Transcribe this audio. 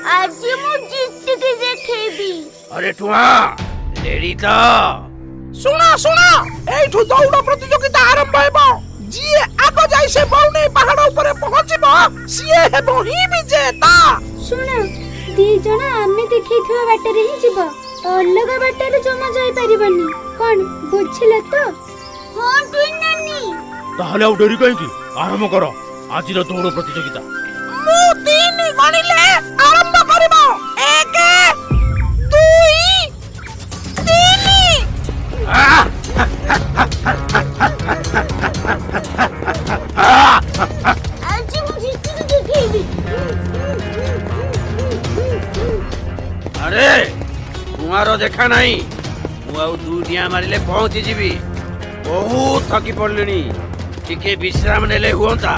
आज मु जीत के देखेबी। अरे टुआ रेडी तो सुना सुना एठू दौड़ प्रतियोगिता आरंभ हेबो। जिए आगो जाई से बौनी पहाड़ ऊपर पहुंचबो सिए हेबो ही विजेता। सुना दी जणा आमे देखैथवा बाटरे ही जीव अलग बाटरे जमा जाई परिबनी कोन बुझिले तो। हां टुइन नानी ताहले आउ डरी कहीं की आरंभ करो आज रो दौड़ प्रतियोगिता। मु तीन गणिले आरंभ करबो 1 2 3। आज मु जीत के देखेबी। अरे तुम्हारो देखा नहीं मु आउ दुनिया मारिले पहुंची जीवी बहुत थकी पड़लिनी टिके विश्राम नेले हुंता।